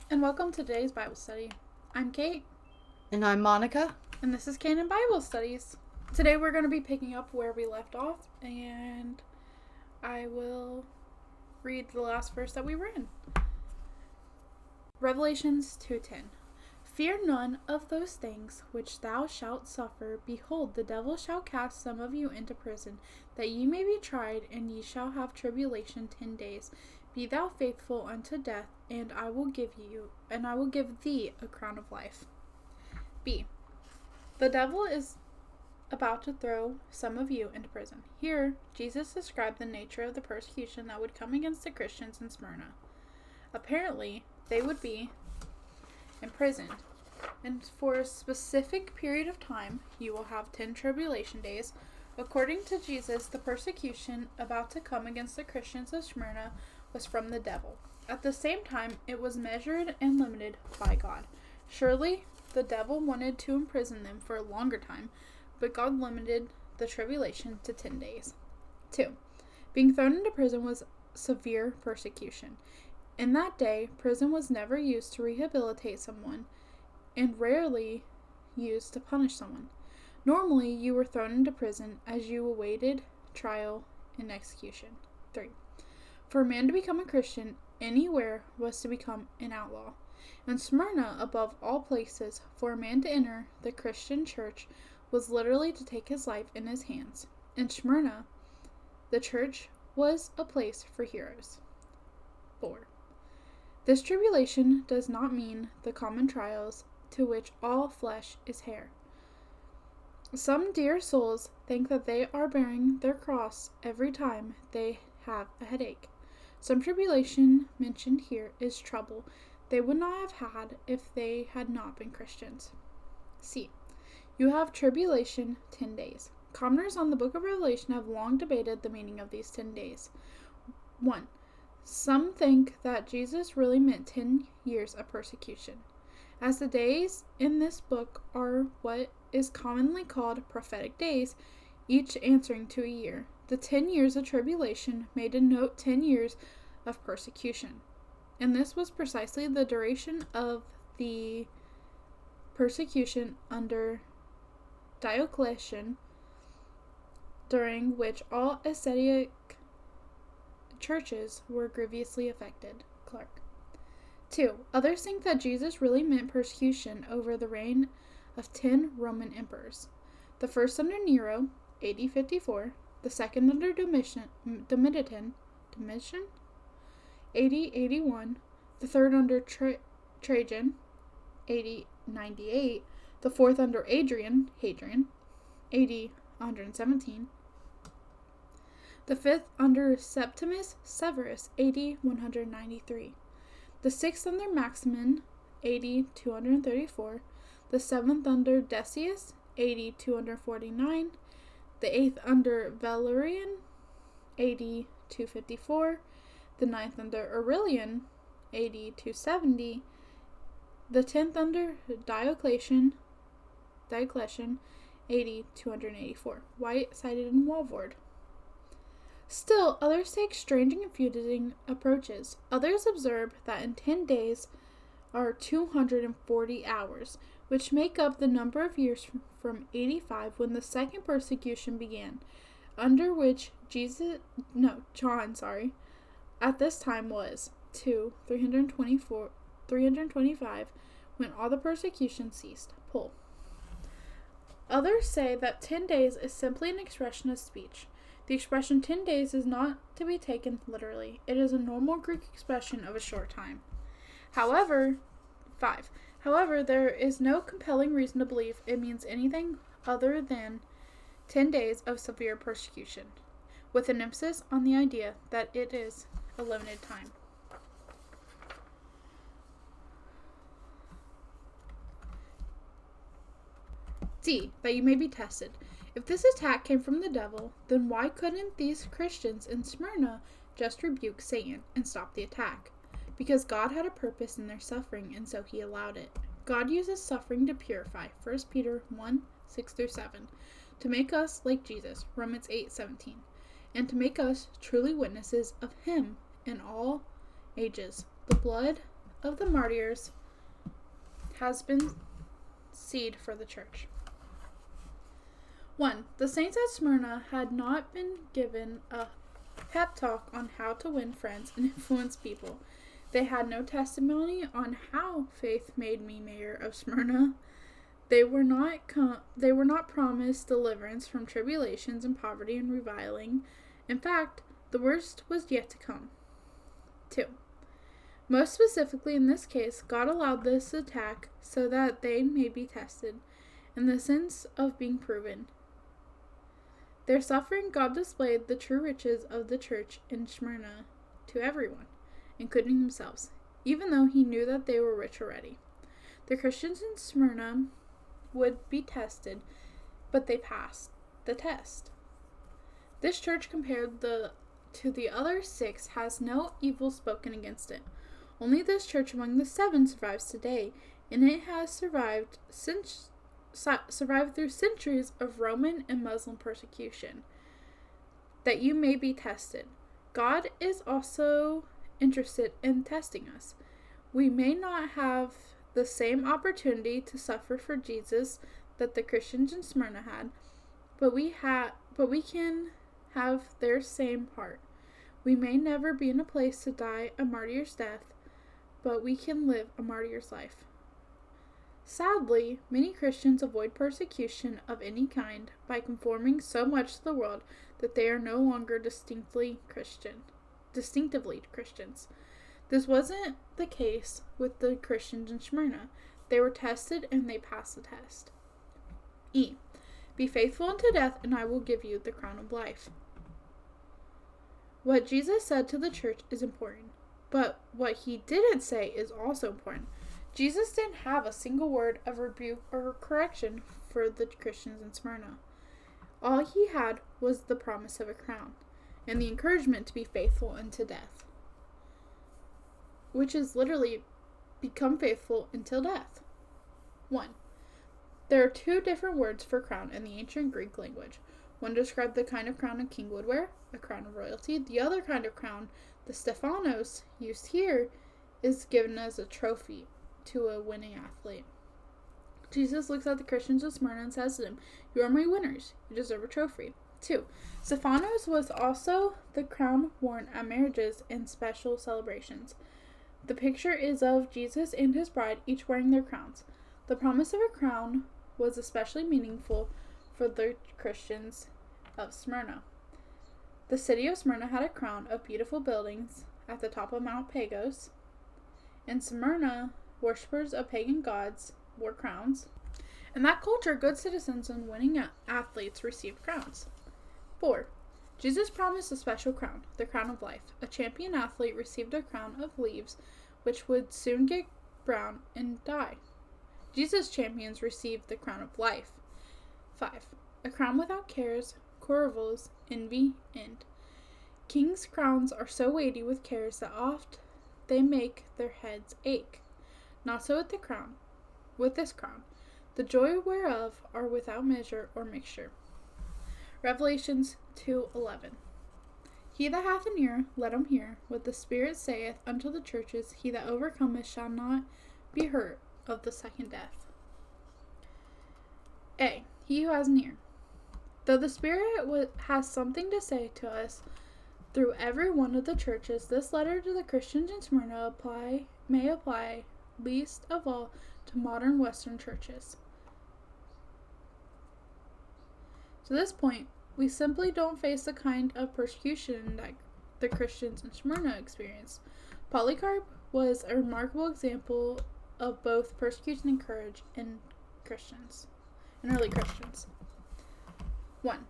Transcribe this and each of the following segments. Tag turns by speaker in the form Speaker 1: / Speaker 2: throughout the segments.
Speaker 1: And welcome to today's Bible study. I'm Kate.
Speaker 2: And I'm Monica.
Speaker 1: And this is Canon Bible Studies. Today we're going to be picking up where we left off, and I will read the last verse that we were in. Revelations 2:10. Fear none of those things which thou shalt suffer. Behold, the devil shall cast some of you into prison, that ye may be tried, and ye shall have tribulation 10 days. Be thou faithful unto death, and I will give thee a crown of life. B. The devil is about to throw some of you into prison. Here, Jesus described the nature of the persecution that would come against the Christians in Smyrna. Apparently, they would be imprisoned, and for a specific period of time, you will have 10 tribulation days. According to Jesus, the persecution about to come against the Christians of Smyrna was from the devil. At the same time, it was measured and limited by God. Surely, the devil wanted to imprison them for a longer time, but God limited the tribulation to 10 days. 2. Being thrown into prison was severe persecution. In that day, prison was never used to rehabilitate someone and rarely used to punish someone. Normally, you were thrown into prison as you awaited trial and execution. 3. For a man to become a Christian anywhere was to become an outlaw. In Smyrna, above all places, for a man to enter the Christian church was literally to take his life in his hands. In Smyrna, the church was a place for heroes. 4. This tribulation does not mean the common trials to which all flesh is heir. Some dear souls think that they are bearing their cross every time they have a headache. Some tribulation mentioned here is trouble they would not have had if they had not been Christians. C. You have tribulation 10 days. Commenters on the book of Revelation have long debated the meaning of these 10 days. 1. Some think that Jesus really meant 10 years of persecution, as the days in this book are what is commonly called prophetic days, each answering to a year. The 10 years of tribulation made a note 10 years of persecution, and this was precisely the duration of the persecution under Diocletian, during which all ascetic churches were grievously affected. Clark. 2. Others think that Jesus really meant persecution over the reign of 10 Roman emperors. The first under Nero, AD 54, the second under Domitian, AD 81, the third under Trajan, AD 98, the fourth under Hadrian, AD 117, the fifth under Septimus Severus, AD 193, the sixth under Maximin, AD 234, the seventh under Decius, AD 249, the eighth under Valerian, AD 254, the ninth under Aurelian, AD 270, the 10th under Diocletian, AD 284. White cited in Walvoord. Still, others take strange and confusing approaches. Others observe that in 10 days are 240 hours, which make up the number of years from 85 when the second persecution began, under which John, at this time was 325 when all the persecution ceased. Pull. Others say that 10 days is simply an expression of speech. The expression 10 days is not to be taken literally. It is a normal Greek expression of a short time. However, there is no compelling reason to believe it means anything other than 10 days of severe persecution, with an emphasis on the idea that it is a limited time. D. That you may be tested. If this attack came from the devil, then why couldn't these Christians in Smyrna just rebuke Satan and stop the attack? Because God had a purpose in their suffering, and so he allowed it. God uses suffering to purify, 1 Peter 1, 6-7, to make us like Jesus, Romans 8:17, and to make us truly witnesses of him in all ages. The blood of the martyrs has been seed for the church. 1. The saints at Smyrna had not been given a pep talk on how to win friends and influence people. They had no testimony on how faith made me mayor of Smyrna. They were not promised deliverance from tribulations and poverty and reviling. In fact, the worst was yet to come. 2. Most specifically in this case, God allowed this attack so that they may be tested, in the sense of being proven. Their suffering, God displayed the true riches of the church in Smyrna to everyone, including themselves, even though he knew that they were rich already. The Christians in Smyrna would be tested, but they passed the test. This church, compared to the other 6, has no evil spoken against it. Only this church among the 7 survives today, and it has survived through centuries of Roman and Muslim persecution, that you may be tested. God is also interested in testing us. We may not have the same opportunity to suffer for Jesus that the Christians in Smyrna had, but we can have their same heart. We may never be in a place to die a martyr's death, but we can live a martyr's life. Sadly, many Christians avoid persecution of any kind by conforming so much to the world that they are no longer distinctively Christians. This wasn't the case with the Christians in Smyrna. They were tested and they passed the test. E. Be faithful unto death, and I will give you the crown of life. What Jesus said to the church is important, but what he didn't say is also important. Jesus didn't have a single word of rebuke or correction for the Christians in Smyrna. All he had was the promise of a crown and the encouragement to be faithful unto death, which is literally become faithful until death. 1. There are 2 different words for crown in the ancient Greek language. One described the kind of crown a king would wear, a crown of royalty. The other kind of crown, the Stephanos, used here, is given as a trophy to a winning athlete. Jesus looks at the Christians of Smyrna and says to them, "You are my winners. You deserve a trophy." 2. Stephanos was also the crown worn at marriages and special celebrations. The picture is of Jesus and his bride, each wearing their crowns. The promise of a crown was especially meaningful for the Christians of Smyrna. The city of Smyrna had a crown of beautiful buildings at the top of Mount Pagos. In Smyrna, worshippers of pagan gods wore crowns. In that culture, good citizens and winning athletes received crowns. 4. Jesus promised a special crown, the crown of life. A champion athlete received a crown of leaves, which would soon get brown and die. Jesus' champions received the crown of life. 5. A crown without cares, quarrels, envy, and kings' crowns are so weighty with cares that oft they make their heads ache. Not so with this crown, the joy whereof are without measure or mixture. Revelations 2:11. He that hath an ear, let him hear what the Spirit saith unto the churches. He that overcometh shall not be hurt of the second death. A. He who has an ear. Though the Spirit has something to say to us through every one of the churches, this letter to the Christians in Smyrna may apply least of all to modern Western churches. To this point, we simply don't face the kind of persecution that the Christians in Smyrna experienced. Polycarp was a remarkable example of both persecution and courage in early Christians. 1.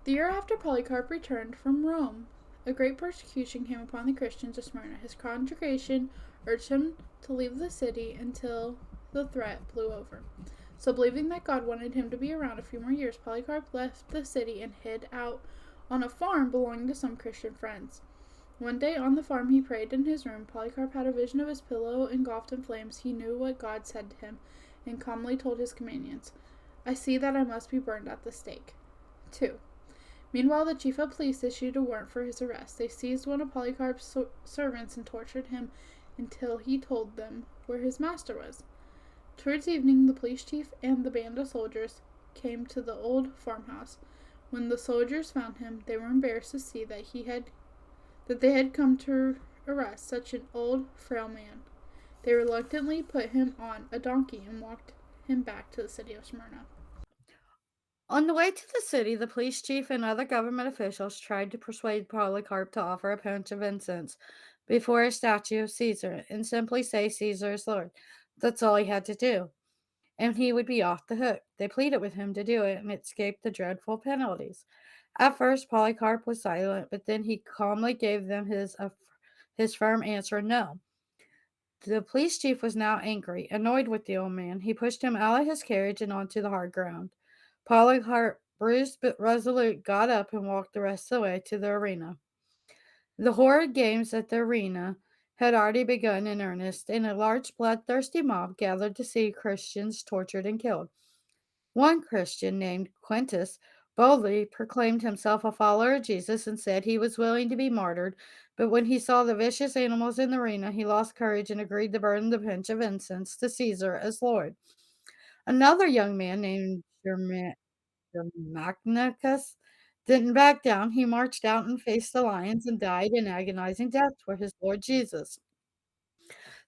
Speaker 1: The year after Polycarp returned from Rome, a great persecution came upon the Christians of Smyrna. His congregation urged him to leave the city until the threat blew over. So, believing that God wanted him to be around a few more years, Polycarp left the city and hid out on a farm belonging to some Christian friends. One day on the farm he prayed in his room. Polycarp had a vision of his pillow engulfed in flames. He knew what God said to him and calmly told his companions, "I see that I must be burned at the stake." 2. Meanwhile, the chief of police issued a warrant for his arrest. They seized one of Polycarp's servants and tortured him until he told them where his master was. Towards evening, the police chief and the band of soldiers came to the old farmhouse. When the soldiers found him, they were embarrassed to see that they had come to arrest such an old, frail man. They reluctantly put him on a donkey and walked him back to the city of Smyrna.
Speaker 2: On the way to the city, the police chief and other government officials tried to persuade Polycarp to offer a bunch of incense before a statue of Caesar and simply say Caesar is Lord. That's all he had to do, and he would be off the hook. They pleaded with him to do it and escape the dreadful penalties. At first, Polycarp was silent, but then he calmly gave them his firm answer no. The police chief was now angry, annoyed with the old man. He pushed him out of his carriage and onto the hard ground. Polycarp, bruised but resolute, got up and walked the rest of the way to the arena. The horrid games at the arena had already begun in earnest, and a large bloodthirsty mob gathered to see Christians tortured and killed. One Christian, named Quintus, boldly proclaimed himself a follower of Jesus and said he was willing to be martyred, but when he saw the vicious animals in the arena, he lost courage and agreed to burn the pinch of incense to Caesar as Lord. Another young man named Germanicus didn't back down. He marched out and faced the lions and died an agonizing death for his Lord Jesus.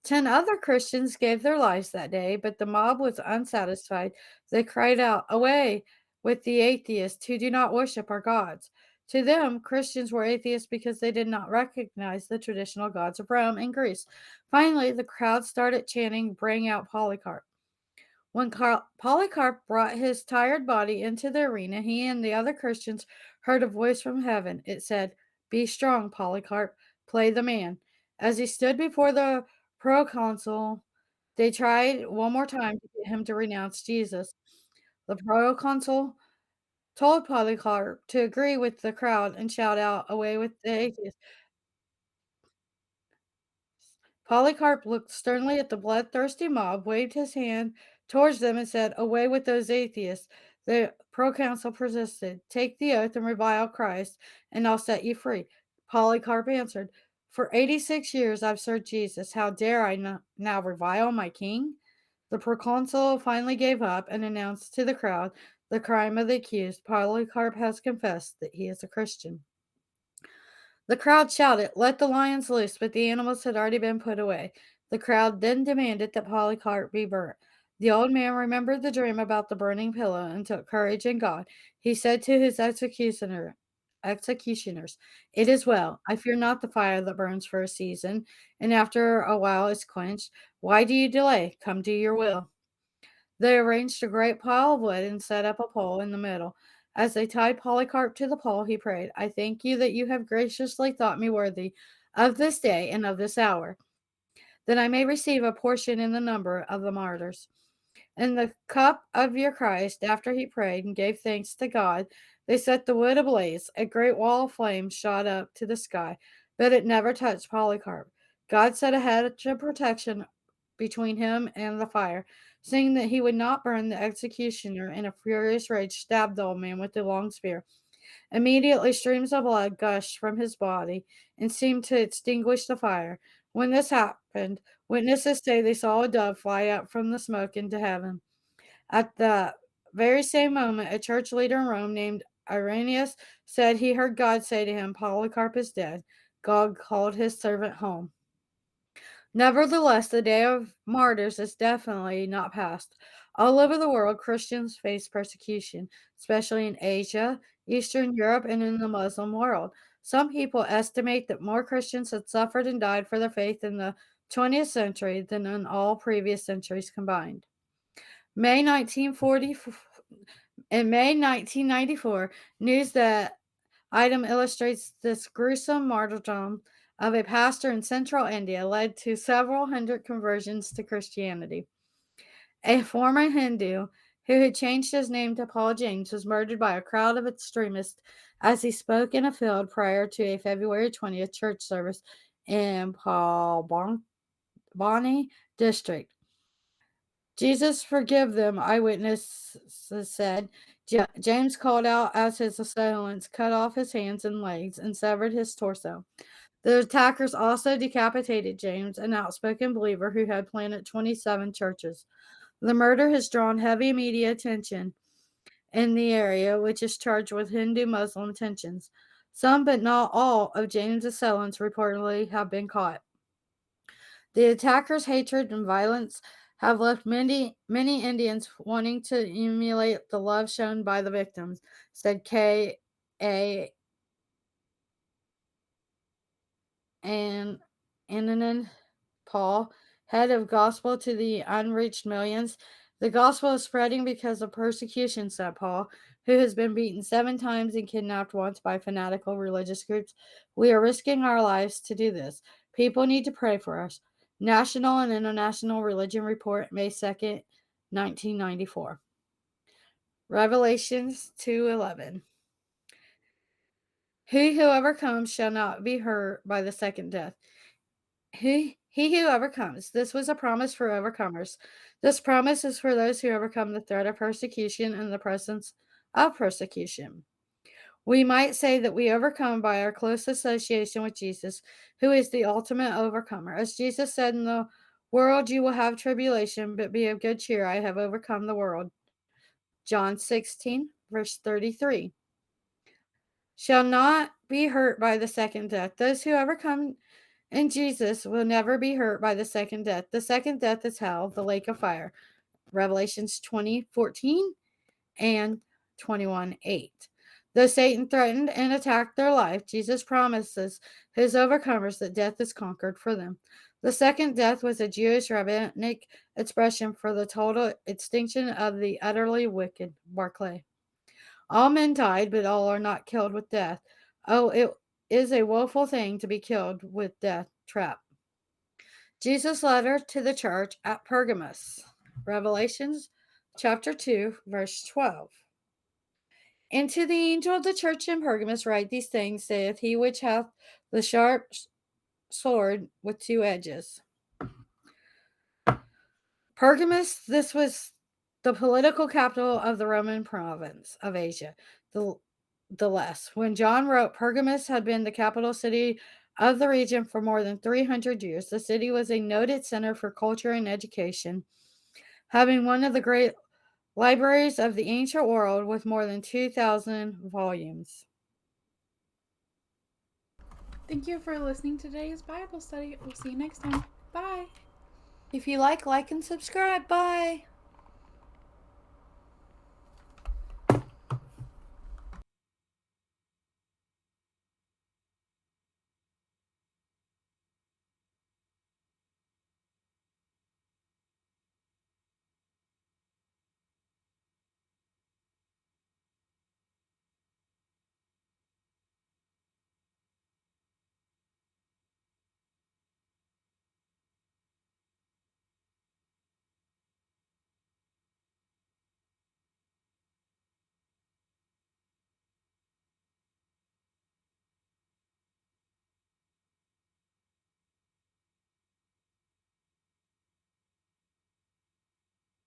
Speaker 2: 10 other Christians gave their lives that day, but the mob was unsatisfied. They cried out, "Away with the atheists who do not worship our gods." To them, Christians were atheists because they did not recognize the traditional gods of Rome and Greece. Finally, the crowd started chanting, "Bring out Polycarp." When Polycarp brought his tired body into the arena, he and the other Christians heard a voice from heaven. It said, "Be strong, Polycarp, play the man." As he stood before the proconsul, they tried one more time to get him to renounce Jesus. The proconsul told Polycarp to agree with the crowd and shout out, "Away with the atheists." Polycarp looked sternly at the bloodthirsty mob, waved his hand towards them, and said, "Away with those atheists." The proconsul persisted. "Take the oath and revile Christ, and I'll set you free." Polycarp answered, "For 86 years I've served Jesus. How dare I now revile my king?" The proconsul finally gave up and announced to the crowd the crime of the accused. Polycarp has confessed that he is a Christian. The crowd shouted, "Let the lions loose," but the animals had already been put away. The crowd then demanded that Polycarp be burnt. The old man remembered the dream about the burning pillow and took courage in God. He said to his executioners, "It is well. I fear not the fire that burns for a season, and after a while is quenched. Why do you delay? Come do your will." They arranged a great pile of wood and set up a pole in the middle. As they tied Polycarp to the pole, he prayed, "I thank you that you have graciously thought me worthy of this day and of this hour, that I may receive a portion in the number of the martyrs." In the cup of your Christ, after he prayed and gave thanks to God, they set the wood ablaze. A great wall of flame shot up to the sky, but it never touched Polycarp. God set a hedge of protection between him and the fire, saying that he would not burn the executioner. In a furious rage, stabbed the old man with the long spear. Immediately, streams of blood gushed from his body and seemed to extinguish the fire. When this happened, witnesses say they saw a dove fly up from the smoke into heaven. At the very same moment, a church leader in Rome named Irenaeus said he heard God say to him, "Polycarp is dead." God called his servant home. Nevertheless, the day of martyrs is definitely not past. All over the world, Christians face persecution, especially in Asia, Eastern Europe, and in the Muslim world. Some people estimate that more Christians had suffered and died for their faith in the 20th century than in all previous centuries combined. May 1940 In May 1994, news that item illustrates this gruesome martyrdom of a pastor in central India led to several hundred conversions to Christianity. A former Hindu who had changed his name to Paul James was murdered by a crowd of extremists as he spoke in a field prior to a February 20th church service in Bonny district. "Jesus forgive them," eyewitnesses said. James called out as his assailants cut off his hands and legs and severed his torso. The attackers also decapitated James, an outspoken believer who had planted 27 churches. The murder has drawn heavy media attention in the area, which is charged with Hindu Muslim tensions. Some, but not all, of James' assailants reportedly have been caught. The attackers' hatred and violence have left many Indians wanting to emulate the love shown by the victims, said K.A. and Annanan Paul, head of gospel to the unreached millions. The gospel is spreading because of persecution, said Paul, who has been beaten 7 times and kidnapped once by fanatical religious groups. We are risking our lives to do this. People need to pray for us. National and International Religion Report, May 2nd, 1994. Revelations 2:11. He who overcomes shall not be hurt by the second death. He who overcomes. This was a promise for overcomers. This promise is for those who overcome the threat of persecution and the presence of persecution. We might say that we overcome by our close association with Jesus, who is the ultimate overcomer. As Jesus said, in the world you will have tribulation, but be of good cheer. I have overcome the world. John 16, verse 33. Shall not be hurt by the second death. Those who overcome in Jesus will never be hurt by the second death. The second death is hell, the lake of fire. Revelations 20:14 and 21:8. Though Satan threatened and attacked their life, Jesus promises his overcomers that death is conquered for them. The second death was a Jewish rabbinic expression for the total extinction of the utterly wicked. Barclay. All men died, but all are not killed with death. Oh, it is a woeful thing to be killed with death trap. Jesus' letter to the church at Pergamos. Revelations chapter 2, verse 12. And to the angel of the church in Pergamos write these things, saith he which hath the sharp sword with 2 edges. Pergamos, this was the political capital of the Roman province of Asia, the less. When John wrote, Pergamos had been the capital city of the region for more than 300 years. The city was a noted center for culture and education, having one of the great libraries of the ancient world with more than 2,000 volumes.
Speaker 1: Thank you for listening to today's Bible study. We'll see you next time. Bye.
Speaker 2: If you like and subscribe. Bye.